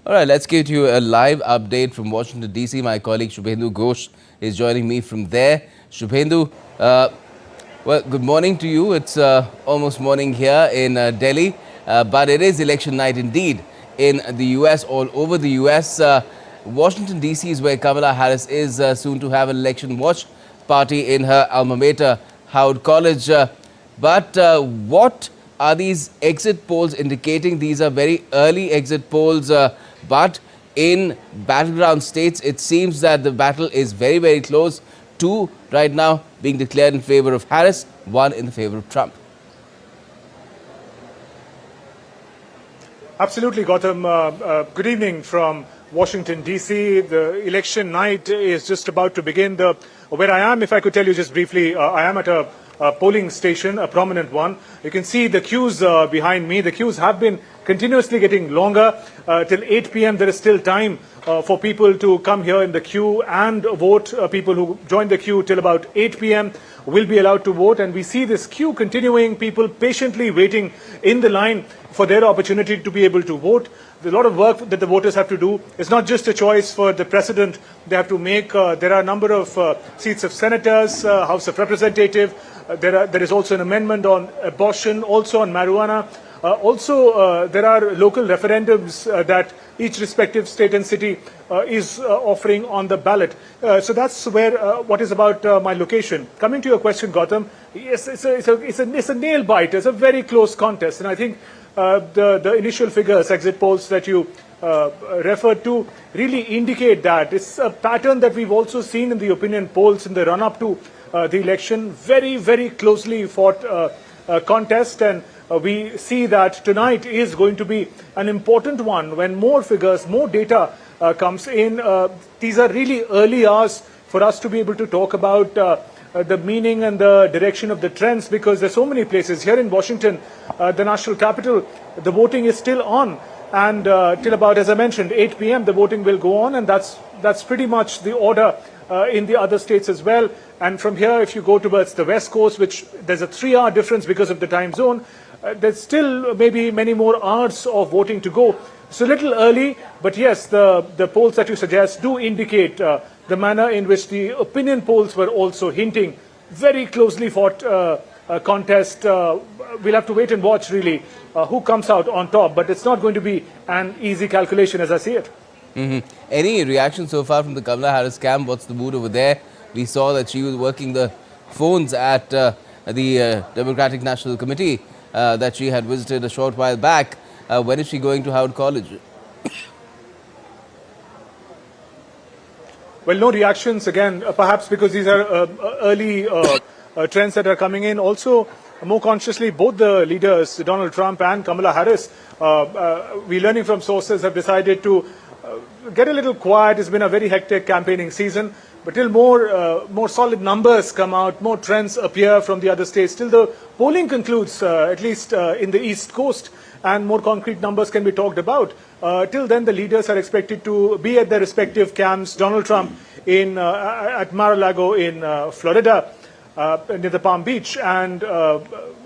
All right, let's give you a live update from Washington, D.C. My colleague Shubhendu Ghosh is joining me from there. Shubhendu, well, good morning to you. It's almost morning here in Delhi, but it is election night indeed in the U.S., all over the U.S. Washington, D.C. is where Kamala Harris is soon to have an election watch party in her alma mater, Howard College. But what are these exit polls indicating? These are very early exit polls, but in battleground states, it seems that the battle is very, very close. Two right now being declared in favor of Harris, one in the favor of Trump. Absolutely, Gautam. Good evening from Washington, D.C. The election night is just about to begin. Where I am, if I could tell you just briefly, I am at a polling station, a prominent one. You can see the queues behind me. The queues have been continuously getting longer. Till 8 p.m. there is still time for people to come here in the queue and vote. People who join the queue till about 8 p.m. will be allowed to vote. And we see this queue continuing, people patiently waiting in the line for their opportunity to be able to vote. A lot of work that the voters have to do. It's not just a choice for the president they have to make. There are a number of seats of senators, House of Representatives. There is also an amendment on abortion, also on marijuana. There are local referendums that each respective state and city is offering on the ballot. So that's where what is about my location. Coming to your question, Gautam, yes, it's a nail biter. It's a very close contest, and I think the initial figures, exit polls that you referred to, really indicate that. It's a pattern that we've also seen in the opinion polls in the run-up to the election. Very, very closely fought contest, and we see that tonight is going to be an important one when more figures, more data comes in. These are really early hours for us to be able to talk about the meaning and the direction of the trends, because there's so many places. Here in Washington, the national capital, the voting is still on, and till about, as I mentioned, 8 p.m. the voting will go on, and that's pretty much the order in the other states as well. And from here, if you go towards the West Coast, which there's a 3-hour difference because of the time zone, there's still maybe many more hours of voting to go. It's a little early, but yes, the polls that you suggest do indicate the manner in which the opinion polls were also hinting. Very closely fought contest. We'll have to wait and watch, really, who comes out on top. But it's not going to be an easy calculation as I see it. Any reaction so far from the Kamala Harris camp? What's the mood over there? We saw that she was working the phones at the Democratic National Committee that she had visited a short while back. When is she going to Howard College? Well, no reactions again, perhaps because these are early trends that are coming in. Also, more consciously, both the leaders, Donald Trump and Kamala Harris, we're learning from sources, have decided to get a little quiet. It's been a very hectic campaigning season. But till more solid numbers come out, more trends appear from the other states, till the polling concludes, at least in the East Coast, and more concrete numbers can be talked about. Till then, the leaders are expected to be at their respective camps. Donald Trump at Mar-a-Lago in Florida, near the Palm Beach, and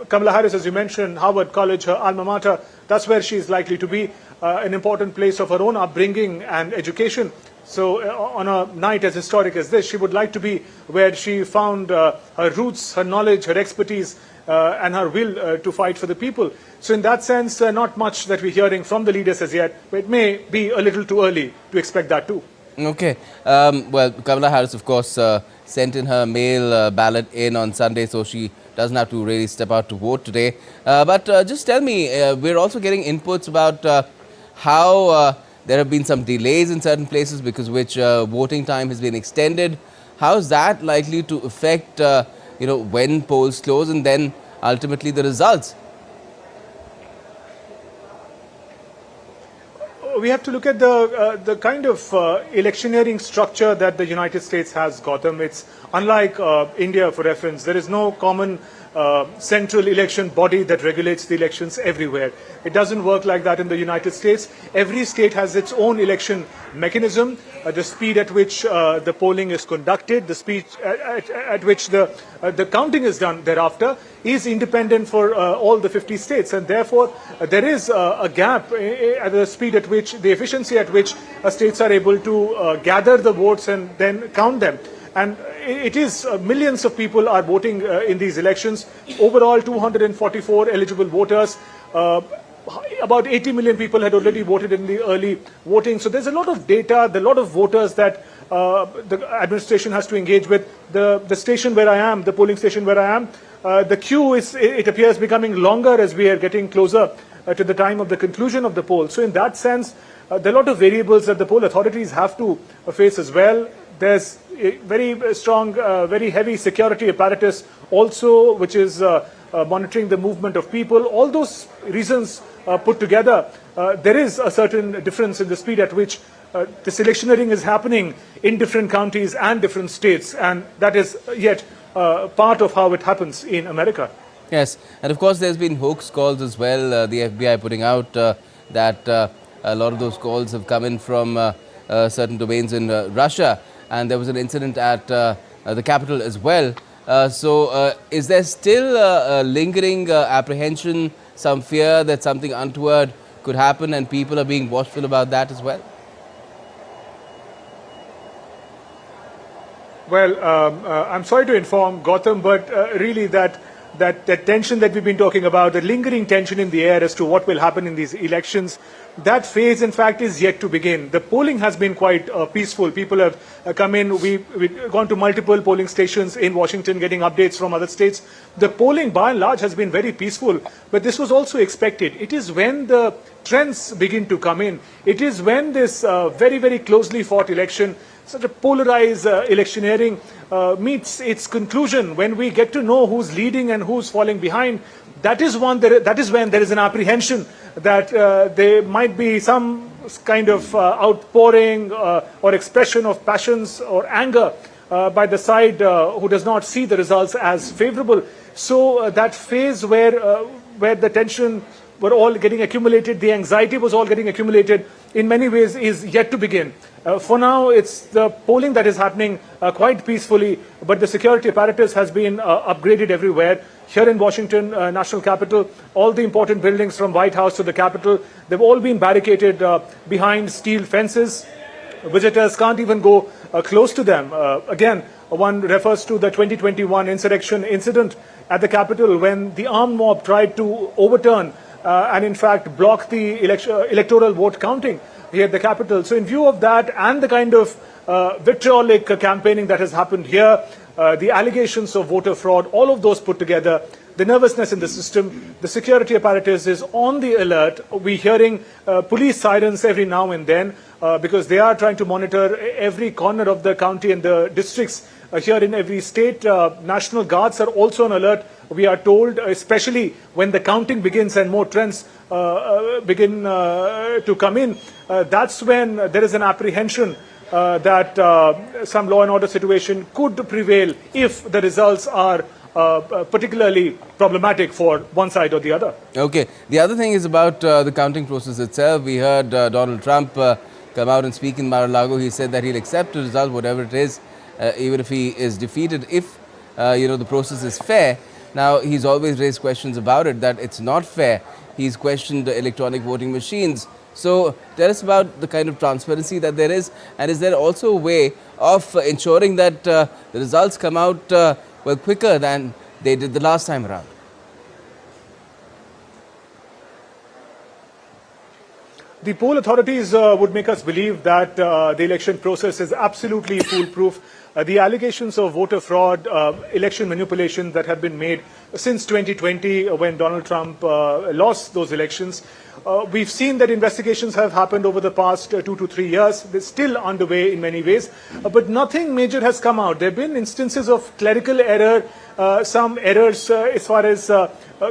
Kamala Harris, as you mentioned, Howard College, her alma mater. That's where she is likely to be, an important place of her own upbringing and education. So on a night as historic as this, she would like to be where she found her roots, her knowledge, her expertise, and her will to fight for the people. So in that sense, not much that we're hearing from the leaders as yet, but it may be a little too early to expect that too. Okay. Well, Kamala Harris, of course, sent in her mail ballot in on Sunday, so she doesn't have to really step out to vote today. But just tell me, we're also getting inputs about how there have been some delays in certain places because which voting time has been extended. How is that likely to affect, when polls close and then ultimately the results? We have to look at the kind of electioneering structure that the United States has, Gautam. It's unlike India, for reference. There is no common central election body that regulates the elections everywhere. It doesn't work like that in the United States. Every state has its own election mechanism. The speed at which the polling is conducted, the speed at which the counting is done thereafter is independent for all the 50 states, and therefore there is a gap at the speed at which, the efficiency at which states are able to gather the votes and then count them. And it is millions of people are voting in these elections. Overall, 244 eligible voters. About 80 million people had already voted in the early voting. So there's a lot of data, a lot of voters that the administration has to engage with. The station where I am, the polling station where I am, the queue is, it appears, becoming longer as we are getting closer to the time of the conclusion of the poll. So in that sense, there are a lot of variables that the poll authorities have to face as well. There's a very strong, very heavy security apparatus also, which is monitoring the movement of people. All those reasons put together, there is a certain difference in the speed at which this electioneering is happening in different counties and different states, and that is yet part of how it happens in America. Yes, and of course there's been hoax calls as well, the FBI putting out that a lot of those calls have come in from certain domains in Russia, and there was an incident at the capital as well. So is there still a lingering apprehension, some fear that something untoward could happen, and people are being watchful about that as well? Well, I'm sorry to inform Gautam, but really that tension that we've been talking about, the lingering tension in the air as to what will happen in these elections, that phase, in fact, is yet to begin. The polling has been quite peaceful. People have come in. We've gone to multiple polling stations in Washington, getting updates from other states. The polling, by and large, has been very peaceful, but this was also expected. It is when the trends begin to come in, it is when this very, very closely fought election, such a polarized electioneering meets its conclusion, when we get to know who's leading and who's falling behind. That is when there is an apprehension that there might be some kind of outpouring or expression of passions or anger by the side who does not see the results as favorable. So that phase where the tension were all getting accumulated, the anxiety was all getting accumulated, in many ways is yet to begin. For now, it's the polling that is happening quite peacefully, but the security apparatus has been upgraded everywhere. Here in Washington, national capital, all the important buildings from White House to the Capitol, they've all been barricaded behind steel fences. Visitors can't even go close to them. Again, one refers to the 2021 insurrection incident at the Capitol when the armed mob tried to overturn and in fact block the electoral vote counting here at the Capitol. So in view of that and the kind of vitriolic campaigning that has happened here, the allegations of voter fraud, all of those put together, the nervousness in the system, the security apparatus is on the alert. We're hearing police sirens every now and then because they are trying to monitor every corner of the county and the districts here in every state. National Guards are also on alert, we are told, especially when the counting begins and more trends begin to come in. That's when there is an apprehension that some law and order situation could prevail if the results are particularly problematic for one side or the other. Okay. The other thing is about the counting process itself. We heard Donald Trump come out and speak in Mar-a-Lago. He said that he'll accept the result, whatever it is, even if he is defeated, if the process is fair. Now, he's always raised questions about it, that it's not fair. He's questioned the electronic voting machines. So tell us about the kind of transparency that there is, and is there also a way of ensuring that the results come out well quicker than they did the last time around? The poll authorities would make us believe that the election process is absolutely foolproof. The allegations of voter fraud, election manipulation that have been made since 2020 when Donald Trump lost those elections. We've seen that investigations have happened over the past 2 to 3 years. They're still underway in many ways, but nothing major has come out. There have been instances of clerical error, some errors as far as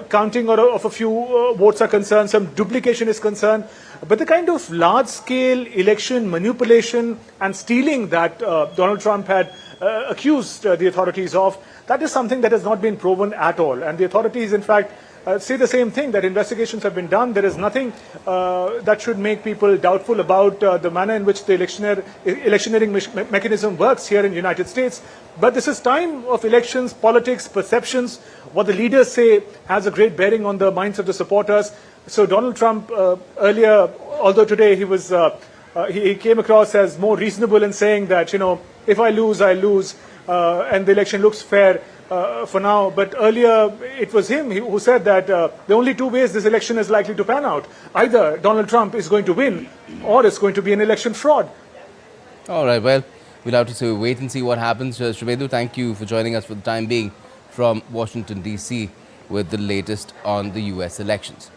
counting of a few votes are concerned, some duplication is concerned. But the kind of large-scale election manipulation and stealing that Donald Trump had accused the authorities of, that is something that has not been proven at all. And the authorities, in fact, say the same thing, that investigations have been done. There is nothing that should make people doubtful about the manner in which the electioneering mechanism works here in the United States. But this is time of elections, politics, perceptions. What the leaders say has a great bearing on the minds of the supporters. So Donald Trump earlier, although today he came across as more reasonable in saying that, if I lose, I lose, and the election looks fair for now. But earlier, it was him who said that the only two ways this election is likely to pan out. Either Donald Trump is going to win, or it's going to be an election fraud. All right, well, we'll have to wait and see what happens. Shubhendu, thank you for joining us for the time being from Washington, D.C. with the latest on the U.S. elections.